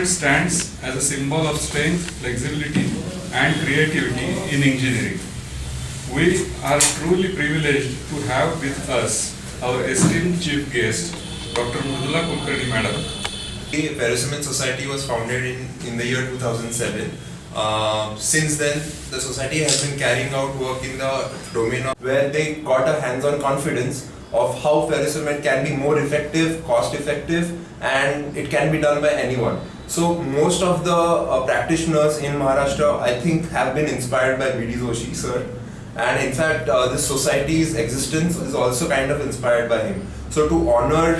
stands as a symbol of strength, flexibility, and creativity in engineering. We are truly privileged to have with us our esteemed chief guest, Dr. Mridula Kulkarni Madam. The Ferrocement Society was founded in the year 2007. Since then, the society has been carrying out work in the domain of where they got a hands-on confidence of how ferrocement can be more effective, cost-effective, and it can be done by anyone. So most of the practitioners in Maharashtra, I think, have been inspired by V.D. Joshi sir, and in fact, this society's existence is also kind of inspired by him. So to honor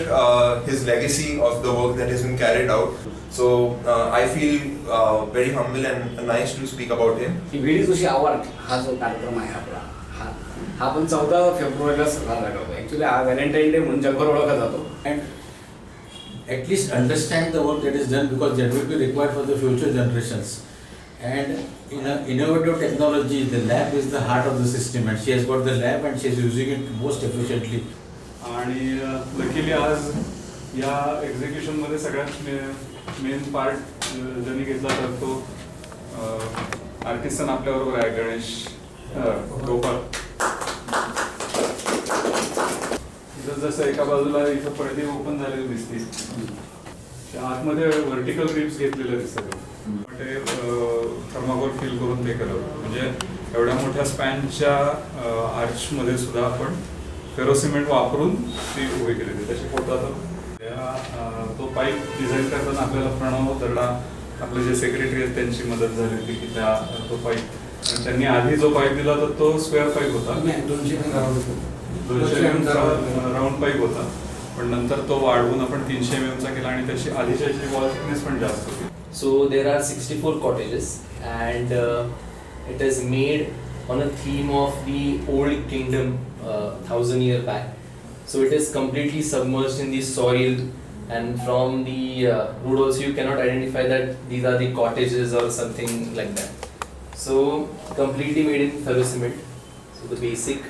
his legacy of the work that has been carried out, so I feel very humble and nice to speak about him. V.D. Joshi award हा जो कार्यक्रम आहे आपला हा पण 14 फेब्रुवारीला साजरा करतो. ॲक्च्युली हा व्हॅलेंटाईन डे म्हणून जगभर ओळखला जातो. And at least understand the work that is done, because that will be required for the future generations. And in an innovative technology, the lab is the heart of the system, and she has got the lab and she is using it most efficiently. आणि luckily आज या एक्झिक्युशनमध्ये सगळ्यात main part ज्यांनी घेतला तर तो आर्टिस्टन आपल्याबरोबर आहे गणेश गोपाळ. जसं एका बाजूला इथं पडदे ओपन झालेले दिसतील, आतमध्ये व्हर्टिकल रिब्स घेतलेले दिसतात. ते थर्माकोल फिल करून ते करत, म्हणजे एवढ्या मोठ्या स्पॅनच्या आर्चमध्ये सुद्धा आपण फेरोसिमेंट वापरून ती उभी केली. तसे फोटो आता तो पाईप डिझाईन करताना आपल्याला प्रणव दर्डा आपले जे सेक्रेटरी आहेत त्यांची मदत झाली होती की तो पाईप, त्यांनी आधी जो पाईप दिला तर तो स्क्वेअर पाईप होता, 200 mm राऊंड पाईप होता, पण नंतर तो वाढवून आपण 300 mm चा केला आणि त्याची आधीची वॉल थिकनेस पण जास्त होती. So there are 64 cottages, and it is made on a theme of the old kingdom 1000 years back. So it is completely submerged in the soil, and from the road also you cannot identify that these are the cottages or something like that. So completely made in ferrocement. So the basic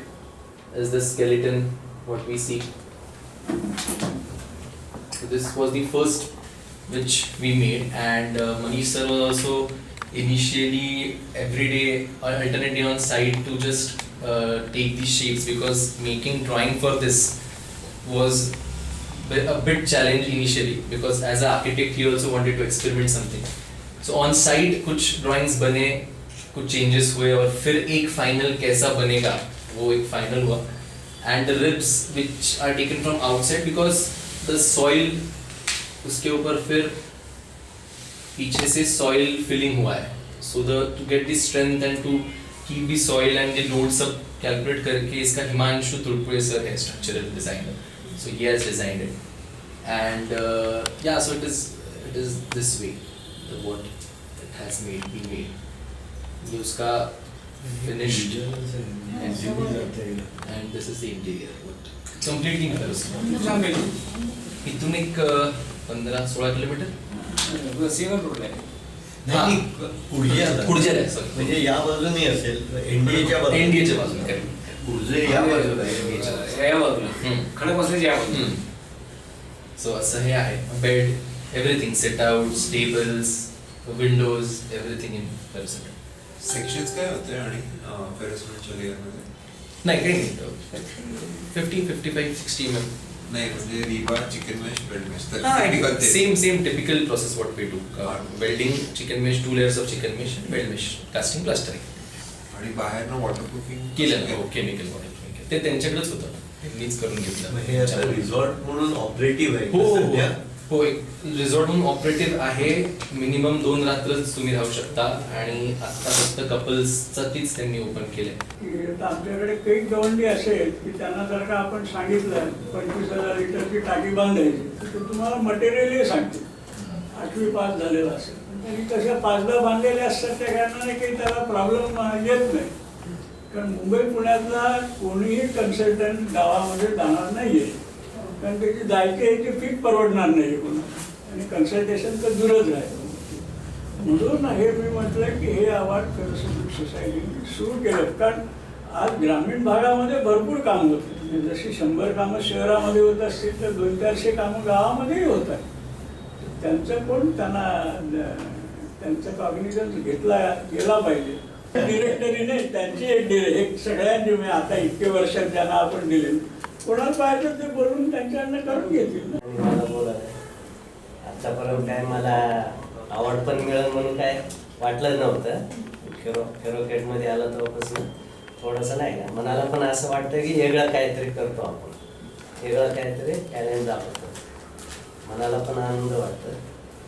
is the skeleton what we see. So this was the first which we made, and Manish sir was also initially every day or alternate day on site to just take these shapes, because making drawing for this was a bit challenge initially, because as an architect he also wanted to experiment something. So on site कुछ drawings बने, कुछ changes हुए, और फिर एक final कैसा बनेगा वो एक final हुआ. And the ribs which are taken from outside, because the soil उसके ऊपर फिर पीछे से सॉइल फिलिंग हुआ है. So the to get the strength and to keep the soil and the load सब कैलकुलेट करके इसका हिमांशु तुलपुरे सर है structural designer. So he has designed it, and या so it is this way what it has been made. ये उसका finished and this is the interior completely colours. इथून एक 15-16 kilometre single road आहे. नाही, कुडजेर आहे सर, म्हणजे या बाजूने असेल, एनडीएच्या बाजूने कुडजेर या बाजूला आहे, या बाजूला खडकवासल्याची या बाजूला. सो असं हे आहे. Bed, everything, set out, tables, windows, everything in ferrocement. Sections काय होते आणि फेरोसिमेंटच्या लेअरमध्ये? नाही काही नाही, 50, 55, 60 mm. नाही म्हणजे रिबार, chicken mesh, weld mesh. Same typical process what we do. Welding, chicken mesh, 2 layers of chicken mesh, and weld mesh, casting, plastering. आणि बाहेरनं वॉटरप्रूफिंग केलं ना, केमिकल वॉटर ते त्यांच्याकडेच होतं, मीच करून घेतलं. हे आता रिसॉर्ट म्हणून ऑपरेटिव्ह आहे. हो, एक रिसॉर्ट म्हणून ऑपरेटिव्ह आहे. मिनिमम 2 रात्रच तुम्ही राहू शकता, आणि आता फक्त कपल्सचा तीच त्यांनी ओपन केलंय. आमच्याकडे काही गवंडी असेल की त्यांना जर का आपण सांगितलं 25,000 लिटरची टाकी बांधायची, तर तुम्हाला मटेरियल सांगते 8वी पास झालेला असेल, आणि तशा 5-10 बांधलेल्या असतात, त्या कारणाने काही त्याला प्रॉब्लेम येत नाही. कारण मुंबई पुण्यातला कोणीही कन्सल्टंट गावामध्ये जाणार नाही आहे, कारण त्याची जायची याची फीस परवडणार नाही कोणाला, आणि कन्सल्टेशन तर दूरच राहील. म्हणून हे मी म्हटलं की हे अवॉर्ड फेरोसिमेंट सोसायटीने सुरू केलं. कारण आज ग्रामीण भागामध्ये भरपूर काम होतं, म्हणजे जशी 100 कामं शहरामध्ये होत असतील तर 200-400 कामं गावामध्येही होत आहेत. त्यांचं पण त्यांचं कॉग्निझन्स घेतला गेला पाहिजे. डिरेक्टरीने त्यांची एक सगळ्यांची म्हणजे आता इतके वर्षात ज्यांना आपण दिले कोणाला पाहिजे ते बोलून त्यांच्याकडनं करून घेतील ना. आणि मला बोलायला आतापर्यंत काय मला आवड पण मिळेल म्हणून काय वाटलं नव्हतं. फेरोकेटमध्ये आलं तेव्हापासून थोडंसं नाही का मनाला पण असं वाटतं की वेगळं काहीतरी करतो आपण, वेगळं काहीतरी टॅलेंट दाखवतो. मनाला पण आनंद वाटतो.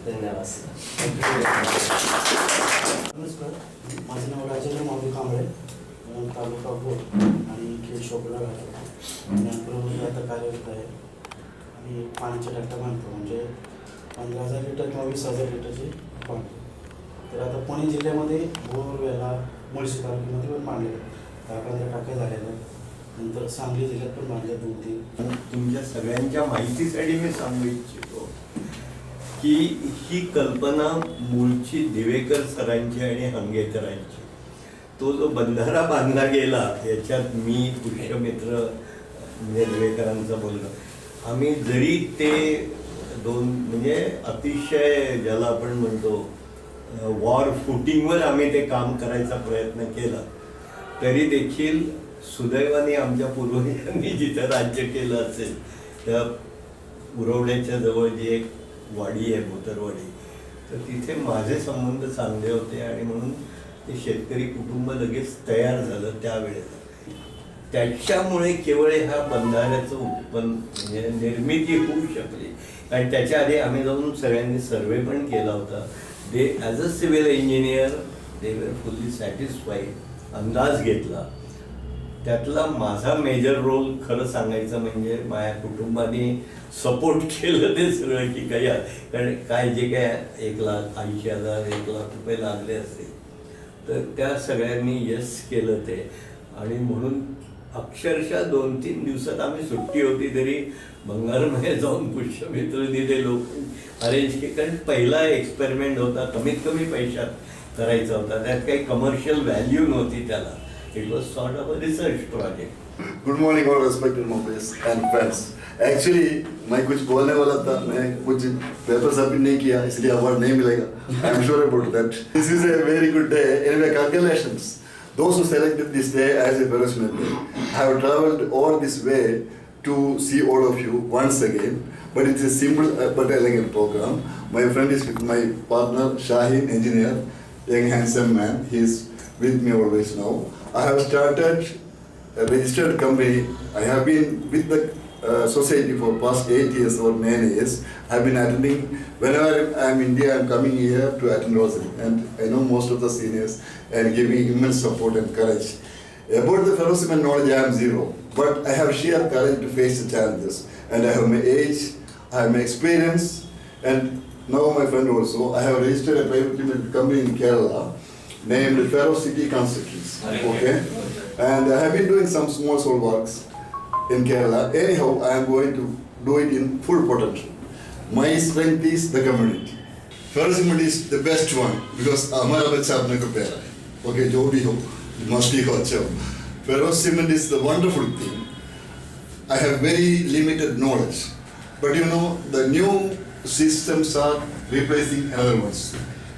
धन्यवाद. माझं नाव राजेंद्र माऊली कांबळे, तालुका भोर आणि खेळ शोभला राहतो. ज्ञानपूरमध्ये आता कार्यरत आहे आणि पाण्याच्या टाक्या बांधतो, म्हणजे 15,000 लिटर किंवा 20,000 लिटरचे बांधतो. तर आता पुणे जिल्ह्यामध्ये भोर, वेला, मुळशी तालुक्यामध्ये पण बांधले 10-15 टाक्या झालेल्या आहेत. नंतर सांगली जिल्ह्यात पण बांधले 2-3. तुमच्या सगळ्यांच्या माहितीसाठी मी सांगू इच्छितो की ही कल्पना मूळची दिवेकर सरांची आणि हंगेकरांची. तो जो बंधारा बांधला गेला याच्यात मी पुष्यमित्र दिवेकरांचा बोललो. आम्ही जरी ते दोन म्हणजे अतिशय ज्याला आपण म्हणतो वॉर फुटिंगवर आम्ही ते काम करायचा प्रयत्न केला तरी देखील सुदैवाने आमच्या पूर्वजांनी जिथं राज्य केलं असेल त्या उरवड्याच्या जवळ जी एक वाडी आहे भोतरवाडी, तर तिथे माझे संबंध चांगले होते आणि म्हणून ते शेतकरी कुटुंब लगेच तयार झालं त्यावेळेला. त्याच्यामुळे केवळ ह्या बंधाऱ्याचं उत्पन्न म्हणजे निर्मिती होऊ शकली. आणि त्याच्या आधी आम्ही जाऊन सगळ्यांनी सर्वे पण केला होता. दे ॲज अ सिव्हिल इंजिनियर दे वर फुल्ली सॅटिस्फाईड. अंदाज घेतला. त्यातला माझा मेजर रोल खरं सांगायचं म्हणजे माझ्या कुटुंबाने सपोर्ट केलं ते सगळं की काही कारण काय जे काय 1,80,000 1,00,000 रुपये लागले असते तर त्या सगळ्यांनी येस केलं ते. आणि म्हणून अक्षरशः 2-3 दिवसात आम्ही सुट्टी होती तरी बंगालमध्ये जाऊन पुष्यमित्रनी ते लोक अरेंज केले. कारण पहिला एक्सपेरिमेंट होता, कमीत कमी पैशात करायचा होता, त्यात काही कमर्शियल व्हॅल्यू नव्हती त्याला. It was sort of a research project. Good morning all respected mobiles end friends. Actually मैं कुछ बोलने वाला था, मैं कुछ पेपर सबमिट नहीं किया इसलिए अवार्ड नहीं मिलेगा. I am sure about that. This is a very good day. Anyway, congratulations. Those who selected this day as a Ferrocement Day. I have traveled all this way to see all of you once again. But it's a simple but elegant program. My friend is with my partner Shaheen, engineer, young handsome man. He is with me always now. I have started a registered company. I have been with the society for past 8 years or 9 years. I have been attending whenever I am in India. I am coming here to attend Rosary, and I know most of the seniors and giving immense support and courage. About the Ferrocement knowledge, I am zero, but I have sheer courage to face the challenges. And I have my age, I have my experience, and now my friend also. I have registered a private limited company in Kerala named Ferrocity Constructions. Okay, and I have been doing some small works in Kerala. Anyhow, I am going to do it in full potential. My strength is the community. Ferrocement is the best one because हमारा बच्चा अपने को प्यारा है. Okay, जो भी हो, मस्ती हो अच्छा हो. Ferrocement is the wonderful thing. I have very limited knowledge, but you know the new systems are replacing other ones.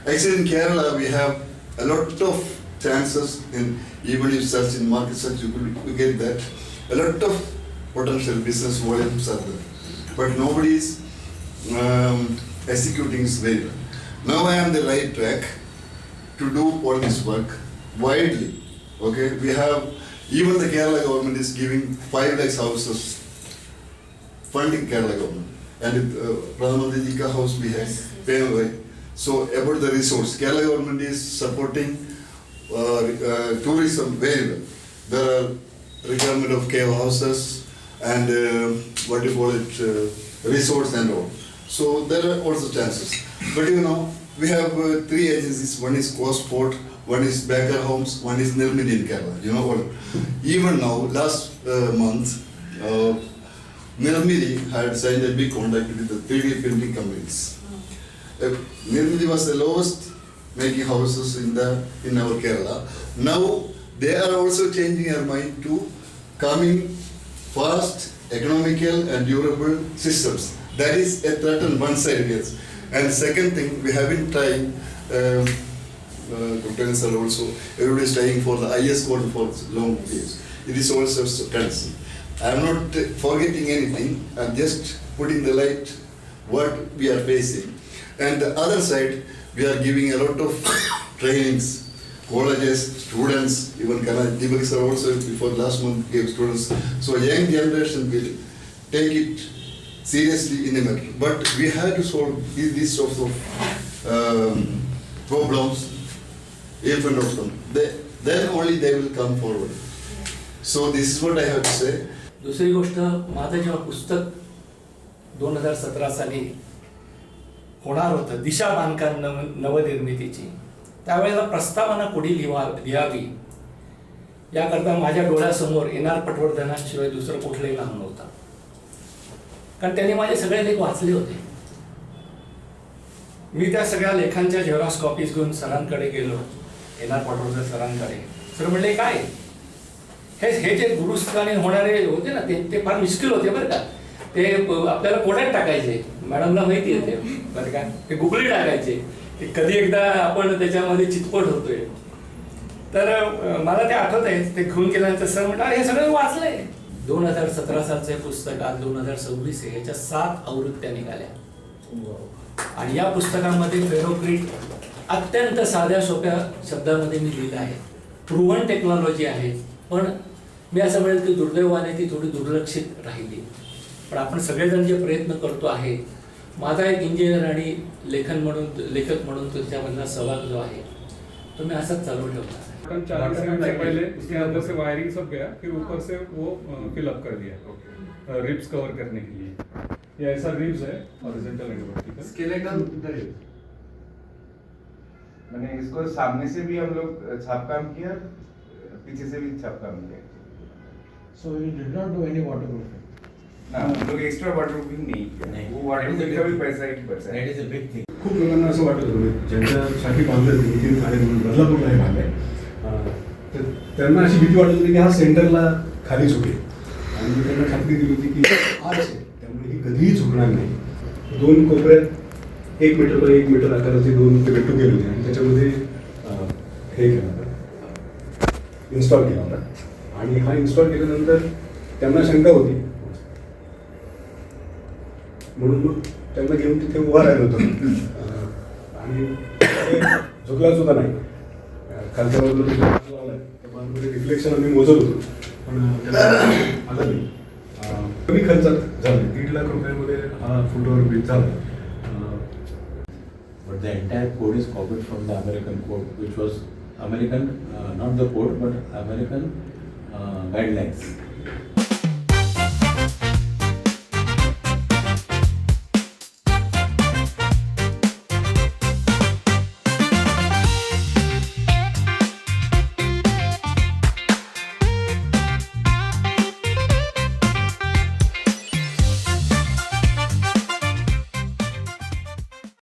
Actually, in Kerala we have a lot of chances in even if search in market search you will get that. A lot of potential business volumes are there, but nobody is executing this very well. Now I am the right track to do all this work widely. Okay, we have even the Kerala government is giving 5 lakhs houses funding Kerala government, and Pradhan Mantri Ji ka house bhi hai PMY. So about the resource, Kerala government is supporting tourism very well. There are requirement of cave houses and what do you call it, resorts and all. So there are also chances. But you know, we have 3 agencies. One is Cosport, one is Baker Homes, one is Nirmiti in Kerala. You know what? Even now, last month, Nirmiti had signed a big contract with the 3D printing companies. Nirmiti was the lowest making houses in our Kerala. Now they are also changing their mind to coming fast, economical and durable systems. That is a threat on one side. Yes. And second thing, we have been trying, Dr. sir also, everybody is trying for the IS code for long waves. It is also tense. I am not forgetting anything, I am just putting the light what we are facing. And the other side, we are giving a lot of trainings, colleges, students, even Deepak sir also before last month gave students. So young generation will take it seriously in the matter. But we have to solve these sorts of problems in front of them. Then only they will come forward. So this is what I have to say. दुसरी गोष्ट, माझं जेव्हा पुस्तक 2017 साली होणार होतं, दिशा बांधकाम नवनिर्मितीची, त्यावेळेला प्रस्तावना कोणी लिहावी याकरता माझ्या डोळ्यासमोर NR पटवर्धनाशिवाय दुसरं कुठलंही नाव नव्हतं. कारण त्यांनी माझे सगळे लेख वाचले होते. मी त्या सगळ्या लेखांच्या झेरॉक्स कॉपीज घेऊन सरांकडे गेलो, NR पटवर्धन सरांकडे. सर म्हणले काय हे जे गुरुस्थानी होणारे होते ना ते फार मुश्किल होते बरं का. ते आपल्याला कोड्यात टाकायचे, मॅडमला माहिती आहे ते बरं का, ते गुगली टाकायचे, ते कधी एकदा आपण त्याच्यामध्ये चितपट होतोय. तर मला ते आठवत आहे, ते घेऊन गेल्यानंतर सर म्हणतात हे सगळं वाचलंय. 2017 सालचं पुस्तक आज 2026 आहे, याच्या 7 आवृत्त्या निघाल्या. आणि या पुस्तकामध्ये फेरोक्रिट अत्यंत साध्या सोप्या शब्दामध्ये मी लिहिलं आहे. प्रूव्हन टेक्नॉलॉजी आहे, पण मी असं म्हणेल की दुर्दैवाने ती थोडी दुर्लक्षित राहिली. पण आपण सगळेजण जे प्रयत्न करतो आहे, माझा एक इंजिनियर आणि लेखक म्हणून त्याच्यामधला सहभाग जो आहे तो मैं असाच चालू ठेवता. 40 सेकंड से पहले उसके अंदर से वायरिंग सब गया, फिर ऊपर से वो फिलअप कर दिया रिब्स कवर करने के लिए. ये ऐसा रिब्स है हॉरिजॉन्टल एंड वर्टिकल. स्केलेटल उधर है, मैंने इसको सामने से भी हम लोग छाप काम किया, पीछे से भी छाप काम KIA. So you did not do any waterproofing? ना हम लोग एक्स्ट्रा वाटरप्रूफिंग नहीं किया. वो वाटरप्रूफिंग का भी पैसा एक पैसा है. That is a big thing. खूप लोकांना असं वाटत होतं ज्यांच्यासाठी बांधलं नितीन खाडे म्हणून बदलापूरला हे बांधलंय, तर त्यांना अशी भीती वाटत होती की हा सेंटरला खाली झुकेल. आणि मी त्यांना खात्री दिली होती की आज आहे त्यामुळे ही कधीही झुकणार नाही. 2 कोपऱ्यात 1 मीटर बाय 1 मीटर आकाराचे 2 ते गट्टू केले होते आणि त्याच्यामध्ये हे केलं होतं, इन्स्टॉल केला होता. आणि हा इन्स्टॉल केल्यानंतर त्यांना शंका होती, म्हणून मग त्यांना घेऊन तिथे उभा राहिलो होतो. आणि झुकला सुद्धा नाही. खालच्या बाजूला रिफ्लेक्शन आम्ही मोजत होतो, पण त्याला आलं नाही. कमी खर्चात झालं, 1.5 लाख रुपयामध्ये हा फुटवर ब्रिज झाला. But the entire code is copied from the American code, which was American, not the code, but American guidelines.